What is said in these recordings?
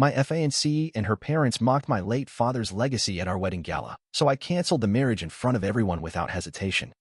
My FANCÉE and her parents mocked my late father's legacy at our wedding gala, so I canceled the marriage in front of everyone without hesitation.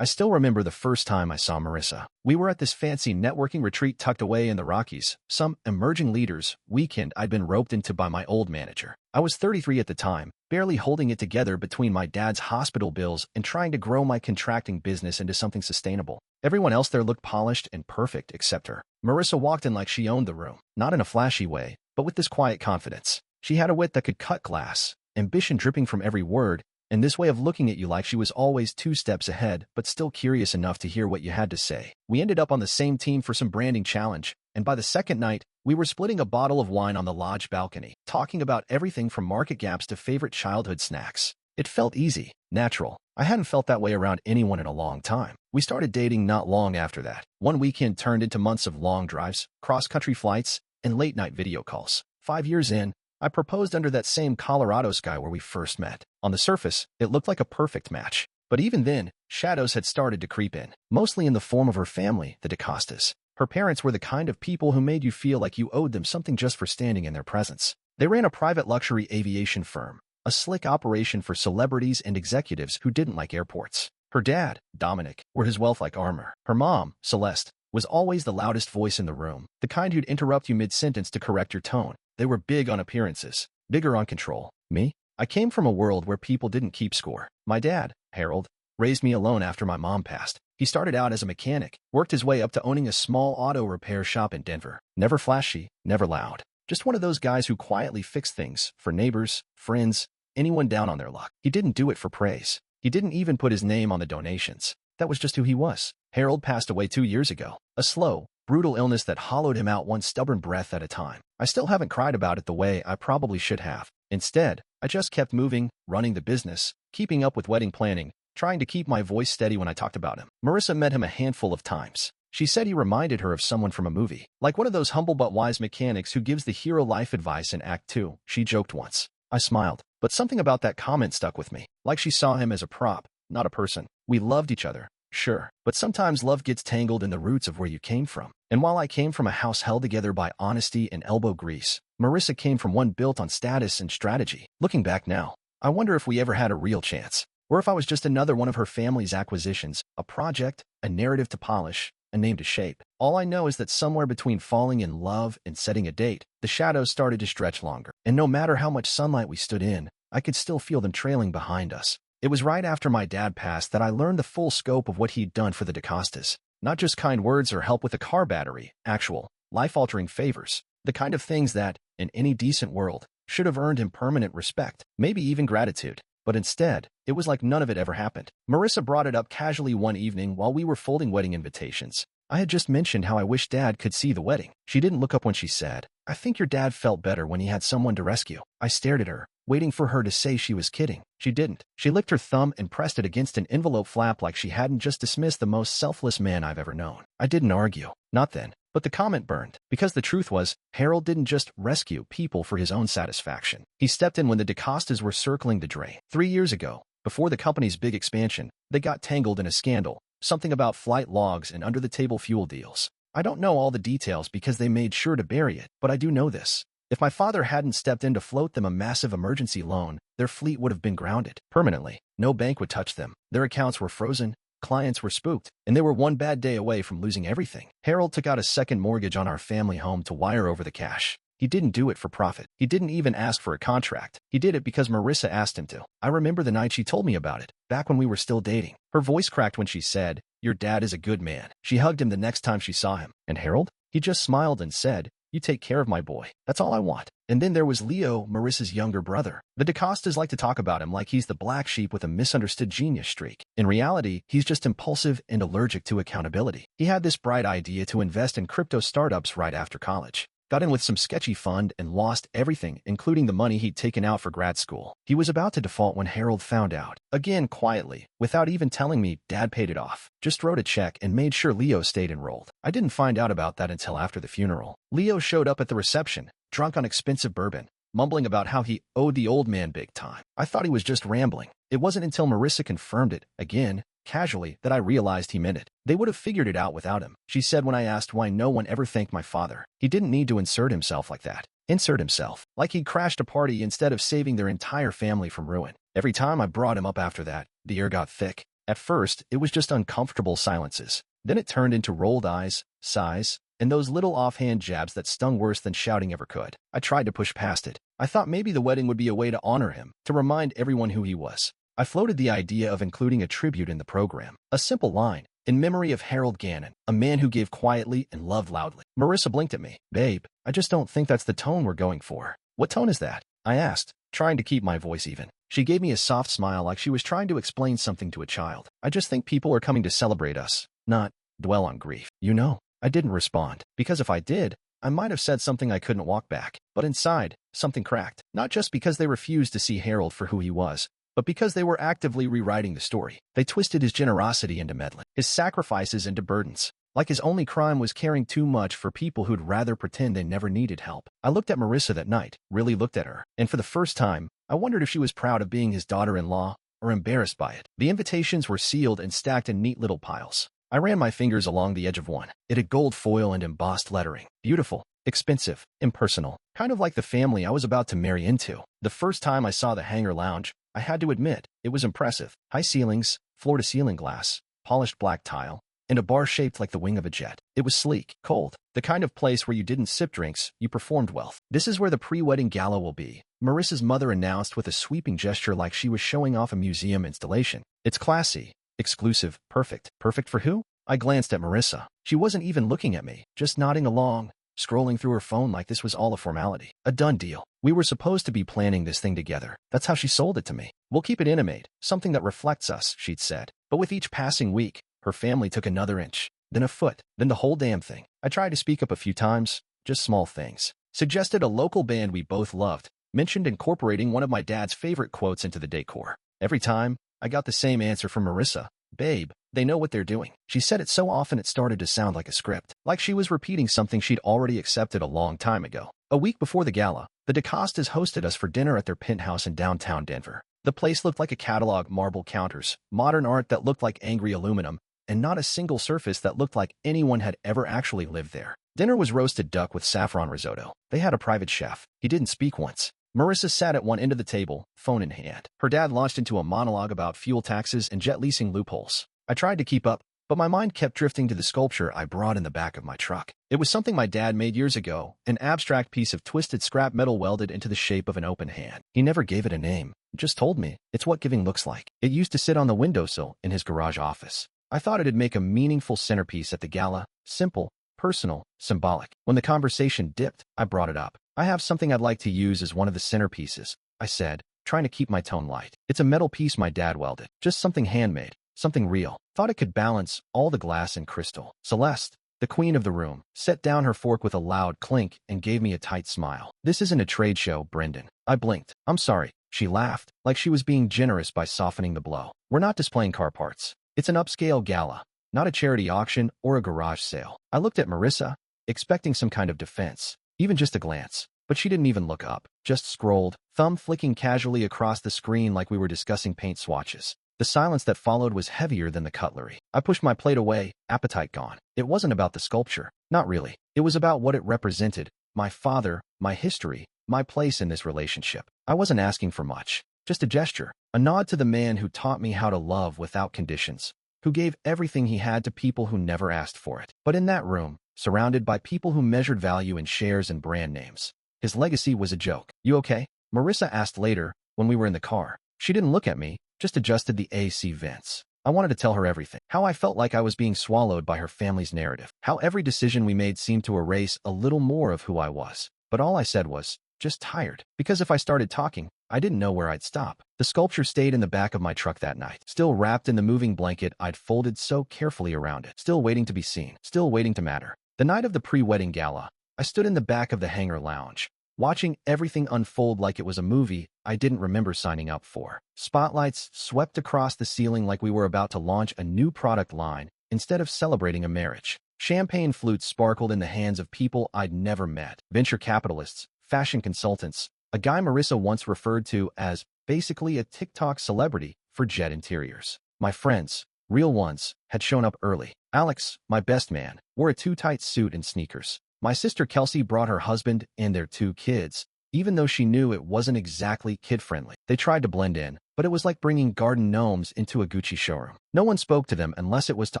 I still remember the first time I saw Marissa. We were at this fancy networking retreat tucked away in the Rockies, some emerging leaders weekend I'd been roped into by my old manager. I was 33 at the time, barely holding it together between my dad's hospital bills and trying to grow my contracting business into something sustainable. Everyone else there looked polished and perfect except her. Marissa walked in like she owned the room, not in a flashy way, but with this quiet confidence. She had a wit that could cut glass, ambition dripping from every word, and this way of looking at you like she was always 2 steps ahead, but still curious enough to hear what you had to say. We ended up on the same team for some branding challenge, and by the second night, we were splitting a bottle of wine on the lodge balcony, talking about everything from market gaps to favorite childhood snacks. It felt easy, natural. I hadn't felt that way around anyone in a long time. We started dating not long after that. One weekend turned into months of long drives, cross-country flights, and late-night video calls. 5 years in, I proposed under that same Colorado sky where we first met. On the surface, it looked like a perfect match. But even then, shadows had started to creep in, mostly in the form of her family, the DaCostas. Her parents were the kind of people who made you feel like you owed them something just for standing in their presence. They ran a private luxury aviation firm, a slick operation for celebrities and executives who didn't like airports. Her dad, Dominic, wore his wealth like armor. Her mom, Celeste, was always the loudest voice in the room, the kind who'd interrupt you mid-sentence to correct your tone. They were big on appearances, bigger on control. Me? I came from a world where people didn't keep score. My dad, Harold, raised me alone after my mom passed. He started out as a mechanic, worked his way up to owning a small auto repair shop in Denver. Never flashy, never loud. Just one of those guys who quietly fixed things for neighbors, friends, anyone down on their luck. He didn't do it for praise. He didn't even put his name on the donations. That was just who he was. Harold passed away 2 years ago. A slow, brutal illness that hollowed him out one stubborn breath at a time. I still haven't cried about it the way I probably should have. Instead, I just kept moving, running the business, keeping up with wedding planning, trying to keep my voice steady when I talked about him. Marissa met him a handful of times. She said he reminded her of someone from a movie, like one of those humble but wise mechanics who gives the hero life advice in Act 2, she joked once. I smiled, but something about that comment stuck with me, like she saw him as a prop, not a person. We loved each other, sure, but sometimes love gets tangled in the roots of where you came from. And while I came from a house held together by honesty and elbow grease, Marissa came from one built on status and strategy. Looking back now, I wonder if we ever had a real chance, or if I was just another one of her family's acquisitions, a project, a narrative to polish, a name to shape. All I know is that somewhere between falling in love and setting a date, the shadows started to stretch longer. And no matter how much sunlight we stood in, I could still feel them trailing behind us. It was right after my dad passed that I learned the full scope of what he'd done for the DaCostas. Not just kind words or help with a car battery, actual, life-altering favors. The kind of things that, in any decent world, should have earned him permanent respect, maybe even gratitude. But instead, it was like none of it ever happened. Marissa brought it up casually one evening while we were folding wedding invitations. I had just mentioned how I wished Dad could see the wedding. She didn't look up when she said, "I think your dad felt better when he had someone to rescue." I stared at her, waiting for her to say she was kidding. She didn't. She licked her thumb and pressed it against an envelope flap like she hadn't just dismissed the most selfless man I've ever known. I didn't argue. Not then. But the comment burned, because the truth was, Harold didn't just rescue people for his own satisfaction. He stepped in when the DaCostas were circling the drain. 3 years ago, before the company's big expansion, they got tangled in a scandal, something about flight logs and under-the-table fuel deals. I don't know all the details because they made sure to bury it, but I do know this. If my father hadn't stepped in to float them a massive emergency loan, their fleet would have been grounded permanently. No bank would touch them. Their accounts were frozen. Clients were spooked, and they were one bad day away from losing everything. Harold took out a second mortgage on our family home to wire over the cash. He didn't do it for profit. He didn't even ask for a contract. He did it because Marissa asked him to. I remember the night she told me about it, back when we were still dating. Her voice cracked when she said, "Your dad is a good man." She hugged him the next time she saw him. And Harold? He just smiled and said, "You take care of my boy. That's all I want." And then there was Leo, Marissa's younger brother. The DaCostas like to talk about him like he's the black sheep with a misunderstood genius streak. In reality, he's just impulsive and allergic to accountability. He had this bright idea to invest in crypto startups right after college. Got in with some sketchy fund and lost everything, including the money he'd taken out for grad school. He was about to default when Harold found out. Again, quietly, without even telling me, Dad paid it off. Just wrote a check and made sure Leo stayed enrolled. I didn't find out about that until after the funeral. Leo showed up at the reception, drunk on expensive bourbon, mumbling about how he owed the old man big time. I thought he was just rambling. It wasn't until Marissa confirmed it, again, casually, that I realized he meant it. They would have figured it out without him, she said when I asked why no one ever thanked my father. He didn't need to insert himself like that. Insert himself, like he'd crashed a party instead of saving their entire family from ruin. Every time I brought him up after that, the air got thick. At first, it was just uncomfortable silences. Then it turned into rolled eyes, sighs, and those little offhand jabs that stung worse than shouting ever could. I tried to push past it. I thought maybe the wedding would be a way to honor him, to remind everyone who he was. I floated the idea of including a tribute in the program. A simple line, in memory of Harold Gannon, a man who gave quietly and loved loudly. Marissa blinked at me. Babe, I just don't think that's the tone we're going for. What tone is that? I asked, trying to keep my voice even. She gave me a soft smile like she was trying to explain something to a child. I just think people are coming to celebrate us, not dwell on grief. You know, I didn't respond, because if I did, I might have said something I couldn't walk back. But inside, something cracked. Not just because they refused to see Harold for who he was, but because they were actively rewriting the story. They twisted his generosity into meddling, his sacrifices into burdens. Like his only crime was caring too much for people who'd rather pretend they never needed help. I looked at Marissa that night, really looked at her, and for the first time, I wondered if she was proud of being his daughter-in-law or embarrassed by it. The invitations were sealed and stacked in neat little piles. I ran my fingers along the edge of one. It had gold foil and embossed lettering. Beautiful, expensive, impersonal, kind of like the family I was about to marry into. The first time I saw the hangar lounge, I had to admit, it was impressive. High ceilings, floor-to-ceiling glass, polished black tile, and a bar shaped like the wing of a jet. It was sleek, cold, the kind of place where you didn't sip drinks, you performed wealth. This is where the pre-wedding gala will be, Marissa's mother announced with a sweeping gesture like she was showing off a museum installation. It's classy, exclusive, perfect. Perfect for who? I glanced at Marissa. She wasn't even looking at me, just nodding along, scrolling through her phone like this was all a formality. A done deal. We were supposed to be planning this thing together. That's how she sold it to me. We'll keep it intimate, something that reflects us, she'd said. But with each passing week, her family took another inch, then a foot, then the whole damn thing. I tried to speak up a few times, just small things. Suggested a local band we both loved, mentioned incorporating one of my dad's favorite quotes into the decor. Every time, I got the same answer from Marissa. Babe, they know what they're doing. She said it so often it started to sound like a script, like she was repeating something she'd already accepted a long time ago. A week before the gala, the DeCostas hosted us for dinner at their penthouse in downtown Denver. The place looked like a catalog, marble counters, modern art that looked like angry aluminum, and not a single surface that looked like anyone had ever actually lived there. Dinner was roasted duck with saffron risotto. They had a private chef. He didn't speak once. Marissa sat at one end of the table, phone in hand. Her dad launched into a monologue about fuel taxes and jet leasing loopholes. I tried to keep up, but my mind kept drifting to the sculpture I brought in the back of my truck. It was something my dad made years ago, an abstract piece of twisted scrap metal welded into the shape of an open hand. He never gave it a name, just told me, it's what giving looks like. It used to sit on the windowsill in his garage office. I thought it'd make a meaningful centerpiece at the gala, simple, personal, symbolic. When the conversation dipped, I brought it up. I have something I'd like to use as one of the centerpieces, I said, trying to keep my tone light. It's a metal piece my dad welded, just something handmade, something real. Thought it could balance all the glass and crystal. Celeste, the queen of the room, set down her fork with a loud clink and gave me a tight smile. This isn't a trade show, Brendan. I blinked. I'm sorry. She laughed, like she was being generous by softening the blow. We're not displaying car parts. It's an upscale gala, not a charity auction or a garage sale. I looked at Marissa, expecting some kind of defense, even just a glance. But she didn't even look up, just scrolled, thumb flicking casually across the screen like we were discussing paint swatches. The silence that followed was heavier than the cutlery. I pushed my plate away, appetite gone. It wasn't about the sculpture. Not really. It was about what it represented. My father, my history, my place in this relationship. I wasn't asking for much. Just a gesture. A nod to the man who taught me how to love without conditions. Who gave everything he had to people who never asked for it. But in that room, surrounded by people who measured value in shares and brand names, his legacy was a joke. You okay? Marissa asked later, when we were in the car. She didn't look at me, just adjusted the AC vents. I wanted to tell her everything. How I felt like I was being swallowed by her family's narrative. How every decision we made seemed to erase a little more of who I was. But all I said was, just tired. Because if I started talking, I didn't know where I'd stop. The sculpture stayed in the back of my truck that night, still wrapped in the moving blanket I'd folded so carefully around it. Still waiting to be seen. Still waiting to matter. The night of the pre-wedding gala, I stood in the back of the hangar lounge, watching everything unfold like it was a movie I didn't remember signing up for. Spotlights swept across the ceiling like we were about to launch a new product line instead of celebrating a marriage. Champagne flutes sparkled in the hands of people I'd never met. Venture capitalists, fashion consultants, a guy Marissa once referred to as basically a TikTok celebrity for jet interiors. My friends, real ones, had shown up early. Alex, my best man, wore a too-tight suit and sneakers. My sister Kelsey brought her husband and their 2 kids, even though she knew it wasn't exactly kid-friendly. They tried to blend in, but it was like bringing garden gnomes into a Gucci showroom. No one spoke to them unless it was to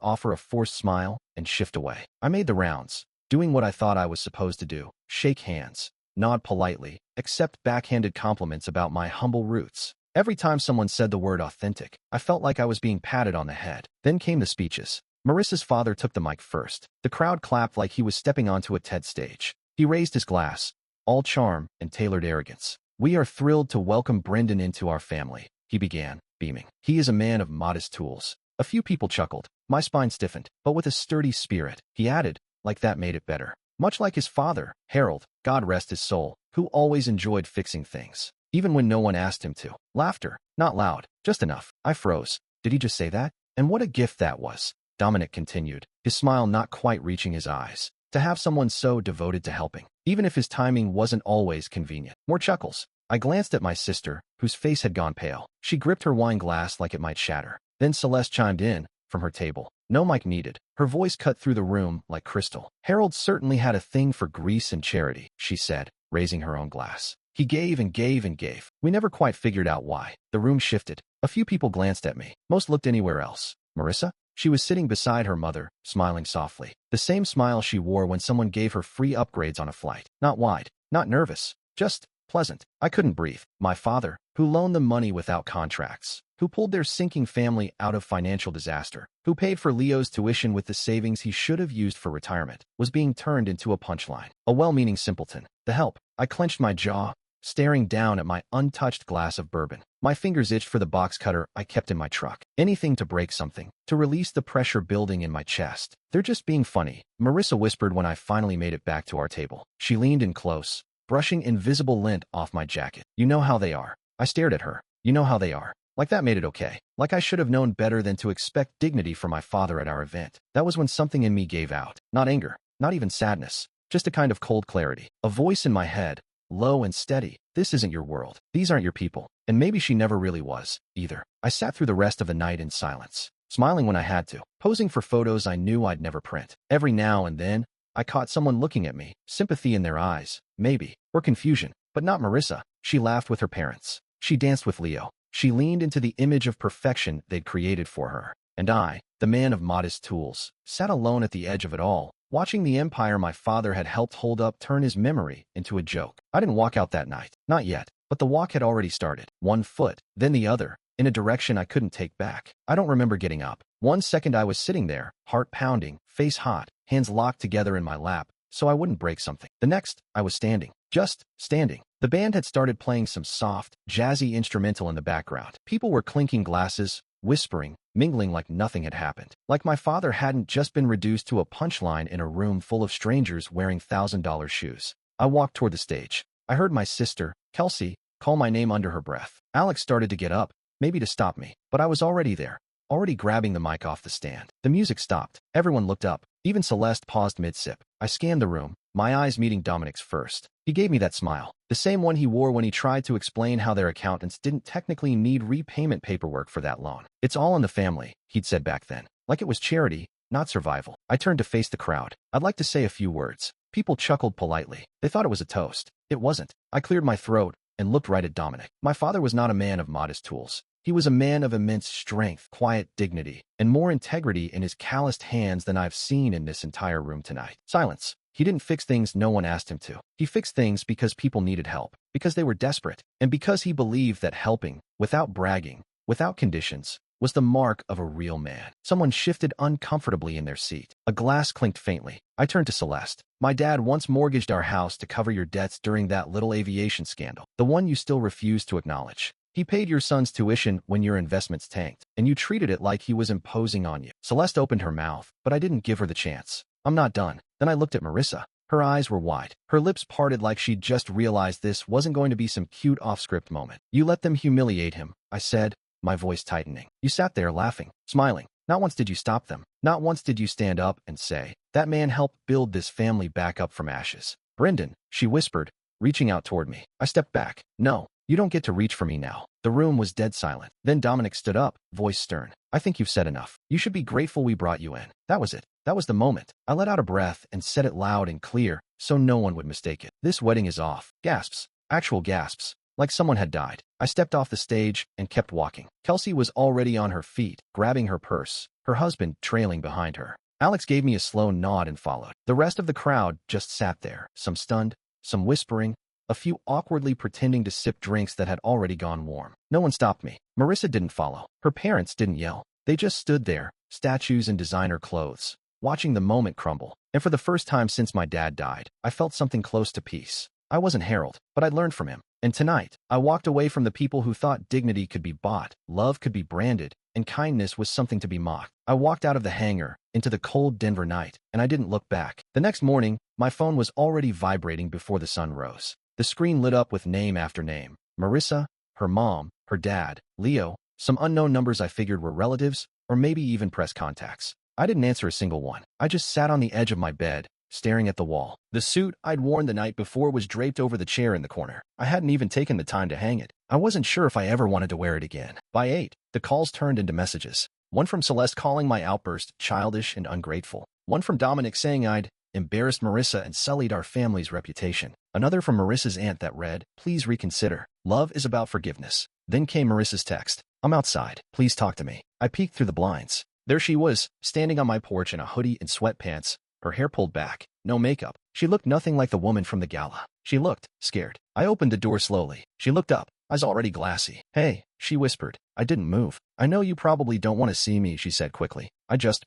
offer a forced smile and shift away. I made the rounds, doing what I thought I was supposed to do: shake hands, nod politely, accept backhanded compliments about my humble roots. Every time someone said the word authentic, I felt like I was being patted on the head. Then came the speeches. Marissa's father took the mic first. The crowd clapped like he was stepping onto a TED stage. He raised his glass, all charm and tailored arrogance. "We are thrilled to welcome Brendan into our family," he began, beaming. "He is a man of modest tools." A few people chuckled. My spine stiffened, but with a sturdy spirit. He added, like that made it better: "Much like his father, Harold, God rest his soul, who always enjoyed fixing things, even when no one asked him to." Laughter, not loud, just enough. I froze. Did he just say that? And what a gift that was. Dominic continued, his smile not quite reaching his eyes. To have someone so devoted to helping, even if his timing wasn't always convenient. More chuckles. I glanced at my sister, whose face had gone pale. She gripped her wine glass like it might shatter. Then Celeste chimed in, from her table. No mic needed. Her voice cut through the room like crystal. "Harold certainly had a thing for grease and charity," she said, raising her own glass. "He gave and gave and gave. We never quite figured out why." The room shifted. A few people glanced at me. Most looked anywhere else. Marissa? She was sitting beside her mother, smiling softly. The same smile she wore when someone gave her free upgrades on a flight. Not wide, not nervous, just pleasant. I couldn't breathe. My father, who loaned them money without contracts, who pulled their sinking family out of financial disaster, who paid for Leo's tuition with the savings he should have used for retirement, was being turned into a punchline. A well-meaning simpleton. The help. I clenched my jaw, staring down at my untouched glass of bourbon. My fingers itched for the box cutter I kept in my truck. Anything to break something, to release the pressure building in my chest. "They're just being funny," Marissa whispered when I finally made it back to our table. She leaned in close, brushing invisible lint off my jacket. "You know how they are." I stared at her. "You know how they are." Like that made it okay. Like I should have known better than to expect dignity from my father at our event. That was when something in me gave out. Not anger, not even sadness, just a kind of cold clarity. A voice in my head, low and steady: "This isn't your world. These aren't your people." And maybe she never really was, either. I sat through the rest of the night in silence, smiling when I had to, posing for photos I knew I'd never print. Every now and then, I caught someone looking at me, sympathy in their eyes, maybe, or confusion, but not Marissa. She laughed with her parents. She danced with Leo. She leaned into the image of perfection they'd created for her. And I, the man of modest tools, sat alone at the edge of it all, watching the empire my father had helped hold up turn his memory into a joke. I didn't walk out that night. Not yet. But the walk had already started. One foot, then the other, in a direction I couldn't take back. I don't remember getting up. One second I was sitting there, heart pounding, face hot, hands locked together in my lap, so I wouldn't break something. The next, I was standing. Just standing. The band had started playing some soft, jazzy instrumental in the background. People were clinking glasses, whispering, mingling like nothing had happened. Like my father hadn't just been reduced to a punchline in a room full of strangers wearing $1,000 shoes. I walked toward the stage. I heard my sister, Kelsey, call my name under her breath. Alex started to get up, maybe to stop me, but I was already there, already grabbing the mic off the stand. The music stopped. Everyone looked up. Even Celeste paused mid-sip. I scanned the room, my eyes meeting Dominic's first. He gave me that smile, the same one he wore when he tried to explain how their accountants didn't technically need repayment paperwork for that loan. "It's all in the family," he'd said back then, like it was charity, not survival. I turned to face the crowd. I'd like to say a few words. People chuckled politely. They thought it was a toast. It wasn't. I cleared my throat and looked right at Dominic. My father was not a man of modest tools. He was a man of immense strength, quiet dignity, and more integrity in his calloused hands than I've seen in this entire room tonight. Silence. He didn't fix things no one asked him to. He fixed things because people needed help, because they were desperate, and because he believed that helping, without bragging, without conditions, was the mark of a real man. Someone shifted uncomfortably in their seat. A glass clinked faintly. I turned to Celeste. "My dad once mortgaged our house to cover your debts during that little aviation scandal, the one you still refuse to acknowledge. He paid your son's tuition when your investments tanked, and you treated it like he was imposing on you." Celeste opened her mouth, but I didn't give her the chance. "I'm not done." Then I looked at Marissa. Her eyes were wide. Her lips parted like she'd just realized this wasn't going to be some cute off-script moment. "You let them humiliate him," I said, my voice tightening. "You sat there laughing, smiling. Not once did you stop them. Not once did you stand up and say, 'That man helped build this family back up from ashes.'" "Brendan," she whispered, reaching out toward me. I stepped back. "No, you don't get to reach for me now." The room was dead silent. Then Dominic stood up, voice stern. "I think you've said enough. You should be grateful we brought you in." That was it. That was the moment. I let out a breath and said it loud and clear. so no one would mistake it. This wedding is off. Gasps. Actual gasps. Like someone had died. I stepped off the stage and kept walking. Kelsey was already on her feet, grabbing her purse, her husband trailing behind her. Alex gave me a slow nod and followed. The rest of the crowd just sat there, some stunned, some whispering, a few awkwardly pretending to sip drinks that had already gone warm. No one stopped me. Marissa didn't follow. Her parents didn't yell. They just stood there, statues in designer clothes, watching the moment crumble. And for the first time since my dad died, I felt something close to peace. I wasn't Harold, but I'd learned from him. And tonight, I walked away from the people who thought dignity could be bought, love could be branded, and kindness was something to be mocked. I walked out of the hangar, into the cold Denver night, and I didn't look back. The next morning, my phone was already vibrating before the sun rose. The screen lit up with name after name. Marissa, her mom, her dad, Leo, some unknown numbers I figured were relatives, or maybe even press contacts. I didn't answer a single one. I just sat on the edge of my bed, staring at the wall. The suit I'd worn the night before was draped over the chair in the corner. I hadn't even taken the time to hang it. I wasn't sure if I ever wanted to wear it again. By 8, the calls turned into messages. One from Celeste calling my outburst childish and ungrateful. One from Dominic saying I'd embarrassed Marissa and sullied our family's reputation. Another from Marissa's aunt that read, "Please reconsider. Love is about forgiveness." Then came Marissa's text. "I'm outside. Please talk to me." I peeked through the blinds. There she was, standing on my porch in a hoodie and sweatpants, her hair pulled back, no makeup. She looked nothing like the woman from the gala. She looked scared. I opened the door slowly. She looked up, eyes already glassy. "Hey," she whispered. I didn't move. "I know you probably don't want to see me," she said quickly.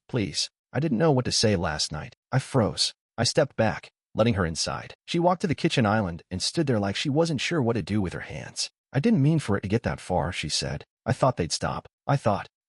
Please. I didn't know what to say last night. I froze. I stepped back, letting her inside. She walked to the kitchen island and stood there like she wasn't sure what to do with her hands. "I didn't mean for it to get that far," she said. "I thought they'd stop."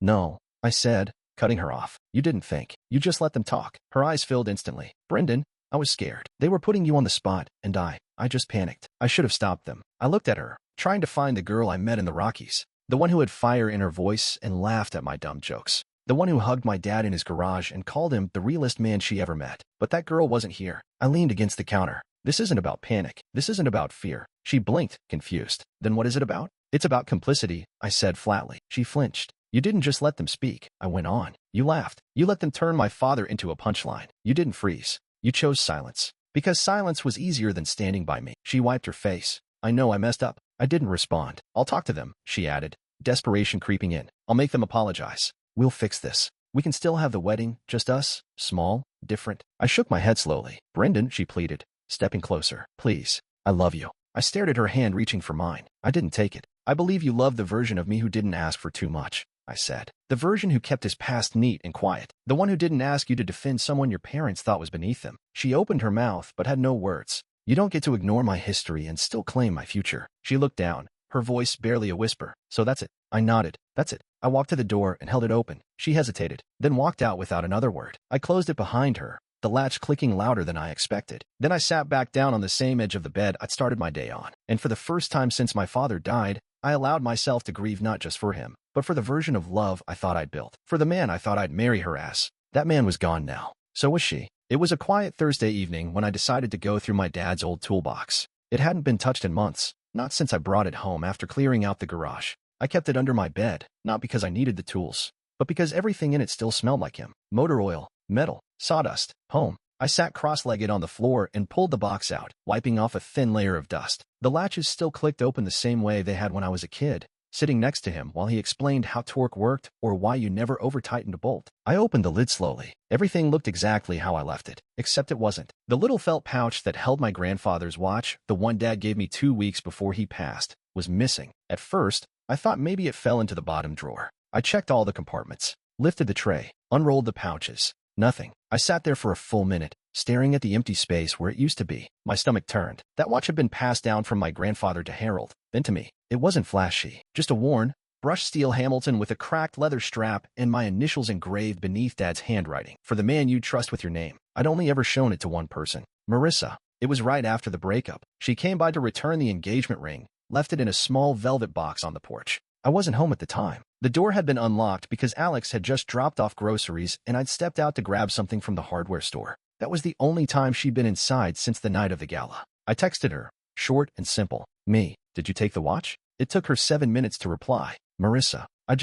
No, I said, cutting her off. "You didn't think. You just let them talk." Her eyes filled instantly. "Brendan, I was scared. They were putting you on the spot, and I just panicked. I should have stopped them." I looked at her, trying to find the girl I met in the Rockies. The one who had fire in her voice and laughed at my dumb jokes. The one who hugged my dad in his garage and called him the realest man she ever met. But that girl wasn't here. I leaned against the counter. "This isn't about panic. This isn't about fear." She blinked, confused. "Then what is it about?" "It's about complicity," I said flatly. She flinched. "You didn't just let them speak," I went on. "You laughed. You let them turn my father into a punchline. You didn't freeze. You chose silence. Because silence was easier than standing by me." She wiped her face. "I know I messed up." I didn't respond. "I'll talk to them," she added, desperation creeping in. "I'll make them apologize. We'll fix this. We can still have the wedding, just us, small, different." I shook my head slowly. "Brendan," she pleaded, stepping closer. "Please. I love you." I stared at her hand reaching for mine. I didn't take it. "I believe you love the version of me who didn't ask for too much," I said. "The version who kept his past neat and quiet. The one who didn't ask you to defend someone your parents thought was beneath them." She opened her mouth but had no words. "You don't get to ignore my history and still claim my future." She looked down, her voice barely a whisper. "So that's it." I nodded. "That's it." I walked to the door and held it open. She hesitated, then walked out without another word. I closed it behind her, the latch clicking louder than I expected. Then I sat back down on the same edge of the bed I'd started my day on. And for the first time since my father died, I allowed myself to grieve not just for him, but for the version of love I thought I'd built. For the man I thought I'd marry her as. That man was gone now. So was she. It was a quiet Thursday evening when I decided to go through my dad's old toolbox. It hadn't been touched in months, not since I brought it home after clearing out the garage. I kept it under my bed, not because I needed the tools, but because everything in it still smelled like him. Motor oil, metal, sawdust, home. I sat cross-legged on the floor and pulled the box out, wiping off a thin layer of dust. The latches still clicked open the same way they had when I was a kid, sitting next to him while he explained how torque worked or why you never over-tightened a bolt. I opened the lid slowly. Everything looked exactly how I left it, except it wasn't. The little felt pouch that held my grandfather's watch, the one Dad gave me 2 weeks before he passed, was missing. At first, I thought maybe it fell into the bottom drawer. I checked all the compartments, lifted the tray, unrolled the pouches. Nothing. I sat there for a full minute, staring at the empty space where it used to be. My stomach turned. That watch had been passed down from my grandfather to Harold, then to me. It wasn't flashy, just a worn, brushed steel Hamilton with a cracked leather strap and my initials engraved beneath Dad's handwriting. "For the man you'd trust with your name." I'd only ever shown it to one person, Marissa. It was right after the breakup. She came by to return the engagement ring, left it in a small velvet box on the porch. I wasn't home at the time. The door had been unlocked because Alex had just dropped off groceries and I'd stepped out to grab something from the hardware store. That was the only time she'd been inside since the night of the gala. I texted her, short and simple. "Me, did you take the watch?" It took her 7 minutes to reply. "Marissa, I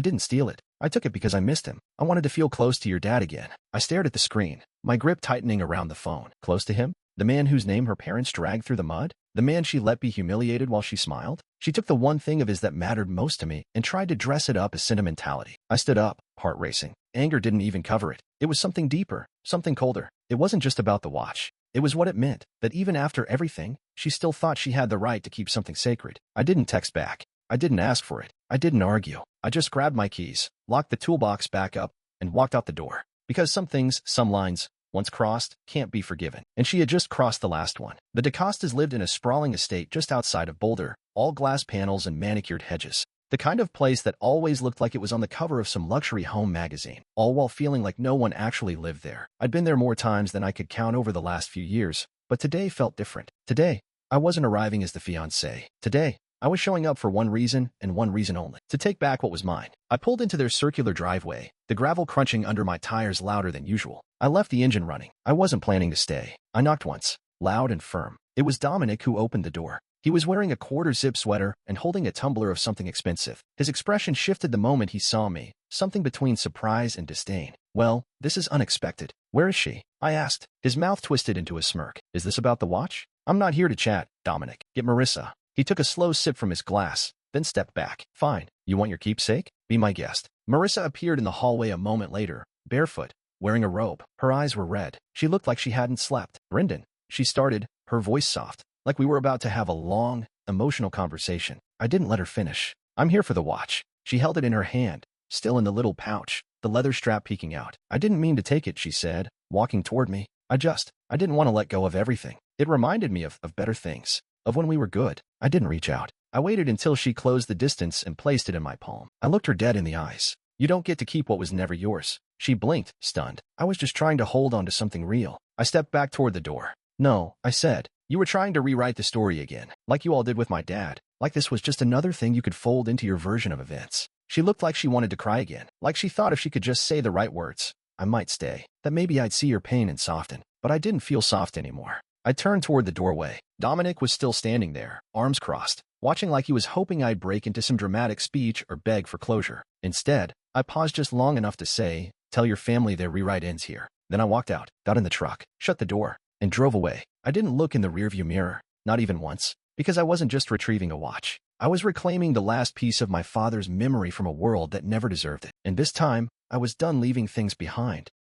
didn't steal it. I took it because I missed him. I wanted to feel close to your dad again." I stared at the screen, my grip tightening around the phone. Close to him? The man whose name her parents dragged through the mud? The man she let be humiliated while she smiled? She took the one thing of his that mattered most to me and tried to dress it up as sentimentality. I stood up, heart racing. Anger didn't even cover it. It was something deeper, something colder. It wasn't just about the watch. It was what it meant, that even after everything, she still thought she had the right to keep something sacred. I didn't text back. I didn't ask for it. I didn't argue. I just grabbed my keys, locked the toolbox back up, and walked out the door. Because some things, some lines, once crossed, can't be forgiven. And she had just crossed the last one. The DaCostas lived in a sprawling estate just outside of Boulder, all glass panels and manicured hedges. The kind of place that always looked like it was on the cover of some luxury home magazine, all while feeling like no one actually lived there. I'd been there more times than I could count over the last few years, but today felt different. Today, I wasn't arriving as the fiancé. Today, I was showing up for one reason and one reason only: to take back what was mine. I pulled into their circular driveway, the gravel crunching under my tires louder than usual. I left the engine running. I wasn't planning to stay. I knocked once, loud and firm. It was Dominic who opened the door. He was wearing a quarter-zip sweater and holding a tumbler of something expensive. His expression shifted the moment he saw me, something between surprise and disdain. "Well, this is unexpected. Where is she?" I asked. His mouth twisted into a smirk. "Is this about the watch?" "I'm not here to chat, Dominic. Get Marissa." He took a slow sip from his glass, then stepped back. "Fine. You want your keepsake? Be my guest." Marissa appeared in the hallway a moment later, barefoot, wearing a robe. Her eyes were red. She looked like she hadn't slept. "Brendan," she started, her voice soft, like we were about to have a long, emotional conversation. I didn't let her finish. "I'm here for the watch." She held it in her hand, still in the little pouch, the leather strap peeking out. "I didn't mean to take it," she said, walking toward me. I didn't want to let go of everything. It reminded me of better things, of when we were good. I didn't reach out. I waited until she closed the distance and placed it in my palm. I looked her dead in the eyes. "You don't get to keep what was never yours." She blinked, stunned. "I was just trying to hold on to something real." I stepped back toward the door. "No," I said. "You were trying to rewrite the story again, like you all did with my dad. Like this was just another thing you could fold into your version of events." She looked like she wanted to cry again, like she thought if she could just say the right words, I might stay, that maybe I'd see her pain and soften. But I didn't feel soft anymore. I turned toward the doorway. Dominic was still standing there, arms crossed, watching like he was hoping I'd break into some dramatic speech or beg for closure. Instead, I paused just long enough to say, "Tell your family their rewrite ends here." Then I walked out, got in the truck, shut the door, and drove away. I didn't look in the rearview mirror, not even once, because I wasn't just retrieving a watch. I was reclaiming the last piece of my father's memory from a world that never deserved it. And this time, I was done leaving things behind.